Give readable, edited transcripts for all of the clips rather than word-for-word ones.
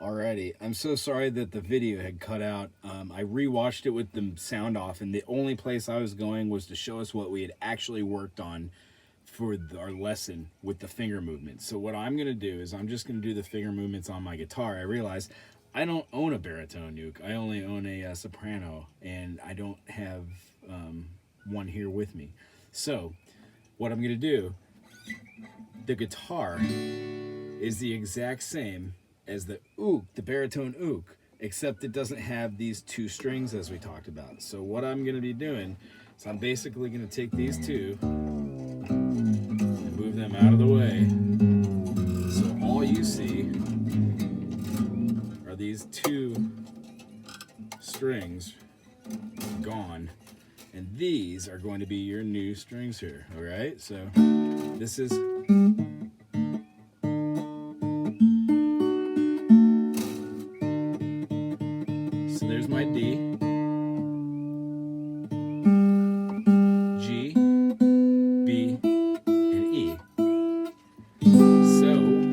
Alrighty, I'm so sorry that the video had cut out. I rewatched it with the sound off, and the only place I was going was to show us what we had actually worked on for our lesson with the finger movements. So what I'm going to do is I'm just going to do the finger movements on my guitar. I realized I don't own a baritone uke. I only own a soprano, and I don't have one here with me. So what I'm going to do, the guitar is the exact same as the uke, the baritone uke, except it doesn't have these two strings as we talked about. So what I'm going to be doing is I'm basically going to take these two and move them out of the way. So all you see are these two strings gone, and these are going to be your new strings here. All right, so this is there's my D, G, B, and E. So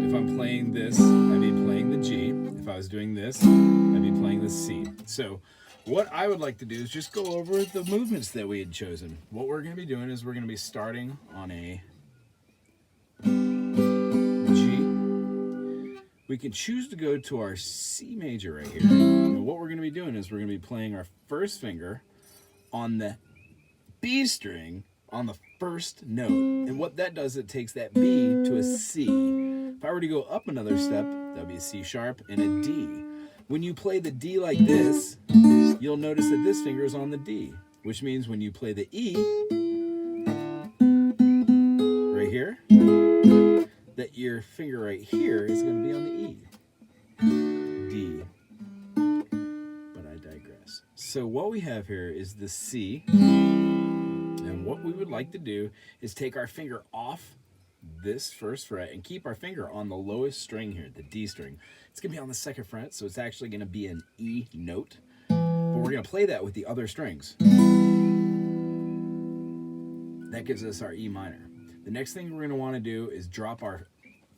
if I'm playing this, I'd be playing the G. If I was doing this, I'd be playing the C. So what I would like to do is just go over the movements that we had chosen. What we're going to be doing is we're going to be starting on a G. We can choose to go to our C major right here. And what we're going to be doing is we're going to be playing our first finger on the B string on the first note. And what that does, it takes that B to a C. If I were to go up another step, that would be a C sharp and a D. When you play the D like this, you'll notice that this finger is on the D, which means when you play the E right here, that your finger right here is going to be on the E. D. But I digress. So what we have here is the C. And what we would like to do is take our finger off this first fret and keep our finger on the lowest string here, the D string. It's going to be on the second fret, so it's actually going to be an E note. But we're going to play that with the other strings. That gives us our E minor. The next thing we're going to want to do is drop our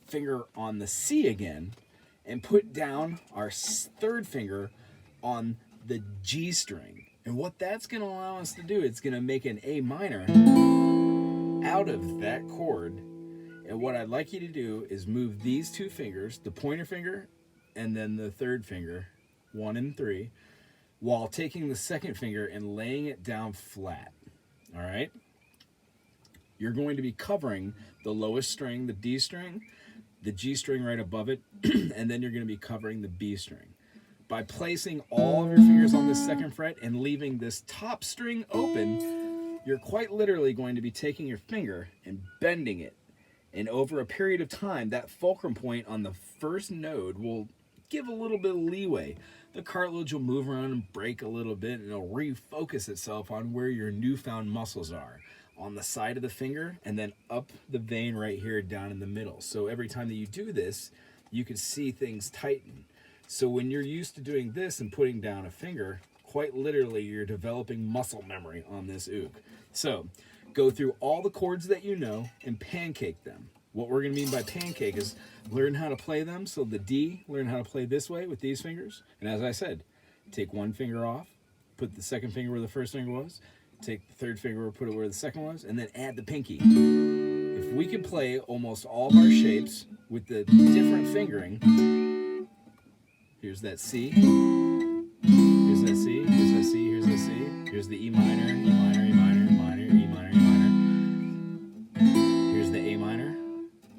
finger on the C again and put down our third finger on the G string. And what that's going to allow us to do, it's going to make an A minor out of that chord. And what I'd like you to do is move these two fingers, the pointer finger and then the third finger, 1 and 3, while taking the second finger and laying it down flat. All right? You're going to be covering the lowest string, the D string, the G string right above it, and then you're going to be covering the B string. By placing all of your fingers on this second fret and leaving this top string open, you're quite literally going to be taking your finger and bending it. And over a period of time, that fulcrum point on the first node will give a little bit of leeway. The cartilage will move around and break a little bit, and it'll refocus itself on where your newfound muscles are, on the side of the finger and then up the vein right here down in the middle. So every time that you do this, you can see things tighten. So when you're used to doing this and putting down a finger, quite literally you're developing muscle memory on this uke. So go through all the chords that you know and pancake them. What we're going to mean by pancake is learn how to play them. So the D, learn how to play this way with these fingers. And as I said, take one finger off, put the second finger where the first finger was, take the third finger, put it where the second was, and then add the pinky. If we could play almost all of our shapes with the different fingering, here's that C, here's that C, here's that C, here's that C, here's the E minor, E minor, E minor, E minor, E minor, E minor. Here's the A minor,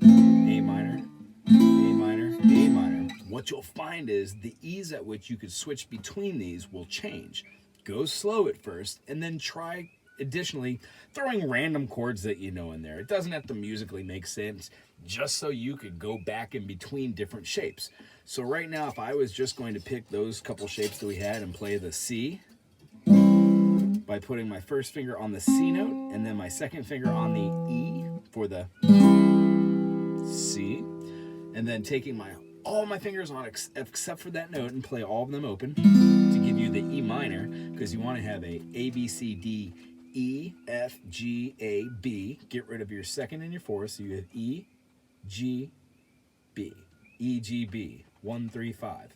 A minor, A minor, A minor. What you'll find is the ease at which you could switch between these will change. Go slow at first, and then try additionally throwing random chords that you know in there. It doesn't have to musically make sense, just so you could go back in between different shapes. So right now, if I was just going to pick those couple shapes that we had and play the C by putting my first finger on the C note and then my second finger on the E for the C, and then taking all my fingers on except for that note and play all of them open to give you the E minor, because you want to have a B, C, D, E, F, G, A, B. Get rid of your second and your fourth, so you have E, G, B. E, G, B. 1, 3, 5.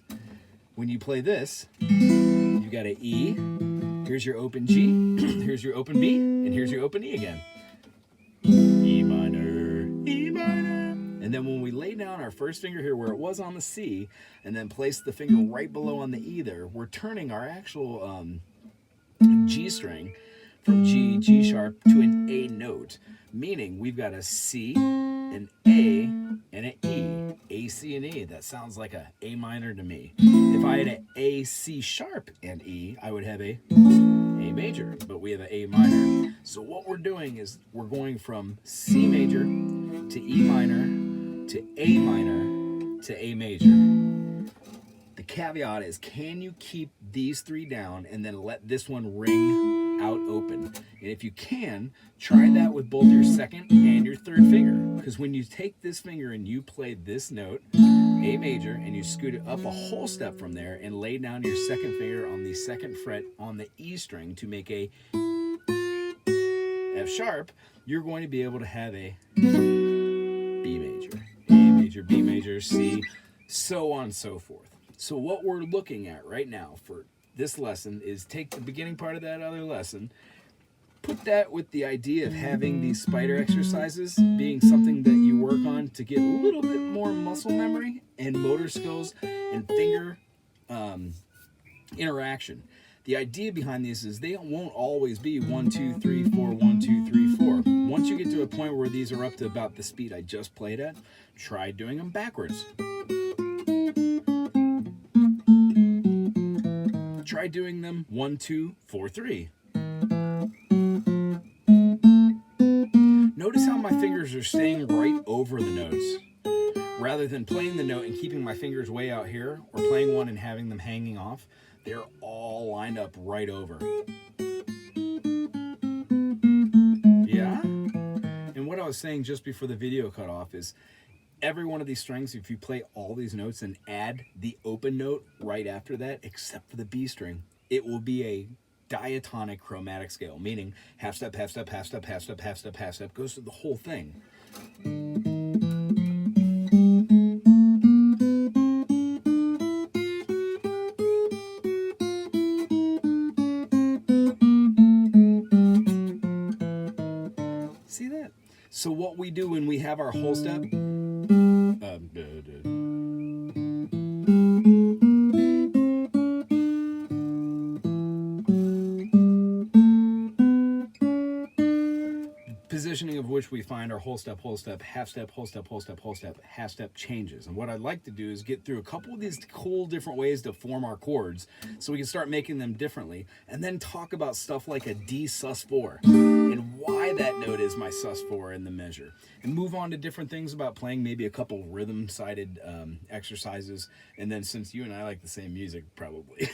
When you play this, you got an E, here's your open G, here's your open B, and here's your open E again. E minor, E minor. And then when we lay down our first finger here where it was on the C, and then place the finger right below on the E there, we're turning our actual G string from G, G sharp to an A note, meaning we've got a C, an A, and an E. A, C, and E. That sounds like a A minor to me. If I had an A, C sharp, and E, I would have a A major, but we have an A minor. So what we're doing is we're going from C major to E minor to A minor to A major. The caveat is, can you keep these three down and then let this one ring out open? And if you can, try that with both your second and your third finger. Because when you take this finger and you play this note, A major, and you scoot it up a whole step from there and lay down your second finger on the second fret on the E string to make a F sharp, you're going to be able to have a B major, A major, B major, C, so on and so forth. So what we're looking at right now for this lesson is take the beginning part of that other lesson, put that with the idea of having these spider exercises being something that you work on to get a little bit more muscle memory and motor skills and finger interaction. The idea behind these is they won't always be 1, 2, 3, 4, 1, 2, 3, 4. Once you get to a point where these are up to about the speed I just played at, try doing them backwards. Try doing them 1, 2, 4, 3. Notice how my fingers are staying right over the notes. Rather than playing the note and keeping my fingers way out here, or playing one and having them hanging off, they're all lined up right over. Yeah? And what I was saying just before the video cut off is, every one of these strings, if you play all these notes and add the open note right after that, except for the B string, it will be a diatonic chromatic scale, meaning half step, half step, half step, half step, half step, half step, goes through the whole thing. See that? So what we do when we have our whole step, positioning of which we find our whole step, half step, whole step, whole step, whole step, half step changes. And what I'd like to do is get through a couple of these cool different ways to form our chords so we can start making them differently, and then talk about stuff like a D sus4 and why that note is my sus4 in the measure, and move on to different things about playing maybe a couple rhythm-sided exercises, and then since you and I like the same music probably,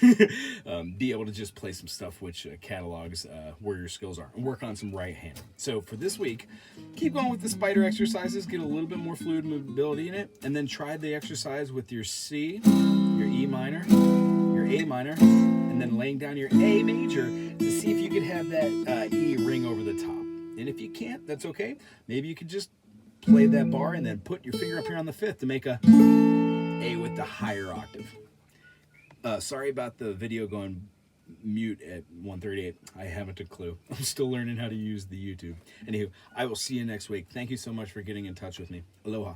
be able to just play some stuff which catalogs where your skills are, and work on some right hand. So for this week, keep going with the spider exercises, get a little bit more fluid mobility in it, and then try the exercise with your C, your E minor, your A minor, and then laying down your A major to see if you could have that E ring over the top. And if you can't, that's okay. Maybe you could just play that bar and then put your finger up here on the fifth to make a A with the higher octave. Sorry about the video going mute at 1:38. I haven't a clue. I'm still learning how to use the YouTube. Anywho, I will see you next week. Thank you so much for getting in touch with me. Aloha.